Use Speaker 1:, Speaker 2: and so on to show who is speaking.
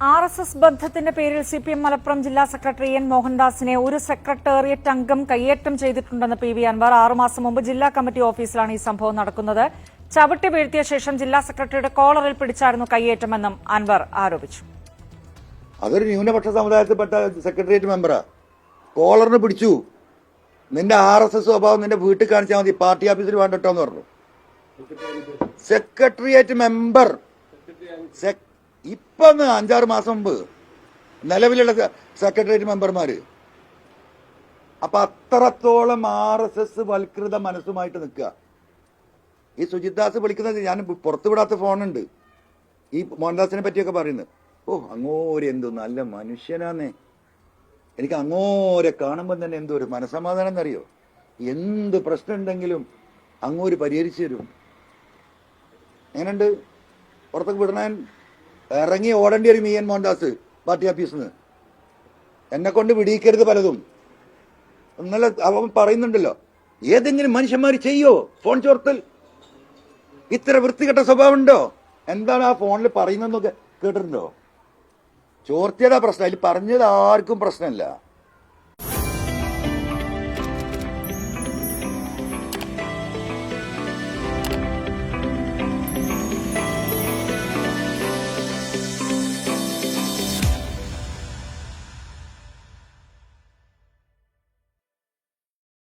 Speaker 1: RSS ബന്ധത്തിന്റെ പേരിൽ CPM Malappuram ജില്ലാ സെക്രട്ടറി എൻ മോഹൻദാസിനെ ഒരു സെക്രട്ടേറിയറ്റ് അംഗം കയ്യേറ്റം ചെയ്തിട്ടുണ്ടെന്ന് PV അൻവർ 6 മാസം മുമ്പ് ജില്ലാ കമ്മിറ്റി ഓഫീസിലാണ് ഈ സംഭവം നടക്കുന്നത്. ചവിട്ടി വീഴ്ത്തിയ ശേഷം ജില്ലാ സെക്രട്ടറിയുടെ കോളറിൽ പിടിച്ചായിരുന്നു കയ്യേറ്റമെന്നും അൻവർ ആരോപിച്ചു.
Speaker 2: അതൊരു ന്യൂനപക്ഷ സമുദായത്തിൽപ്പെട്ട സെക്രട്ടേറിയറ്റ് മെമ്പറാ. കോളറിന് പിടിച്ചു. നിന്റെ RSS സ്വഭാവം നിന്റെ വീട്ടിൽ കാണിച്ചാൽ മതി, പാർട്ടി ഓഫീസിൽ വേണ്ടിട്ടോന്ന് പറഞ്ഞു. സെക്രട്ടേറിയറ്റ് മെമ്പർ ഇപ്പൊ 5-6 മാസം മുമ്പ് നിലവിലുള്ള സെക്രട്ടേറിയറ്റ് മെമ്പർമാര്. അപ്പൊ അത്രത്തോളം RSS വൽകൃത മനസ്സുമായിട്ട് നിൽക്കുക. ഈ സുജിത്ദാസ് വിളിക്കുന്നത് ഞാൻ പുറത്തുവിടാത്ത ഫോണുണ്ട്, ഈ മോഹൻദാസിനെ പറ്റിയൊക്കെ പറയുന്നത്. അങ്ങോരെ എന്തോ നല്ല മനുഷ്യനാന്നേ. എനിക്ക് അങ്ങോരെ കാണുമ്പോൾ തന്നെ എന്തോ ഒരു മനസമാധാനം എന്നറിയോ. എന്ത് പ്രശ്നം ഉണ്ടെങ്കിലും അങ്ങോര് പരിഹരിച്ചു തരും. എങ്ങനെയുണ്ട്? പുറത്തേക്ക് വിടണേൻ ഇറങ്ങി ഓടേണ്ടി വരും എൻ മോഹൻദാസ് പാർട്ടി ഓഫീസിൽ നിന്ന്. എന്നെ കൊണ്ട് വിടിയിക്കരുത് പലതും. ഇന്നലെ അവൻ പറയുന്നുണ്ടല്ലോ, ഏതെങ്കിലും മനുഷ്യന്മാർ ചെയ്യോ ഫോൺ ചോർത്തൽ? ഇത്ര വൃത്തികെട്ട സ്വഭാവം ഉണ്ടോ? എന്താണ് ആ ഫോണിൽ പറയുന്നതെന്നൊക്കെ കേട്ടിട്ടുണ്ടോ? ചോർത്തിയതാ പ്രശ്നം, അതിൽ പറഞ്ഞത് ആർക്കും പ്രശ്നമില്ല.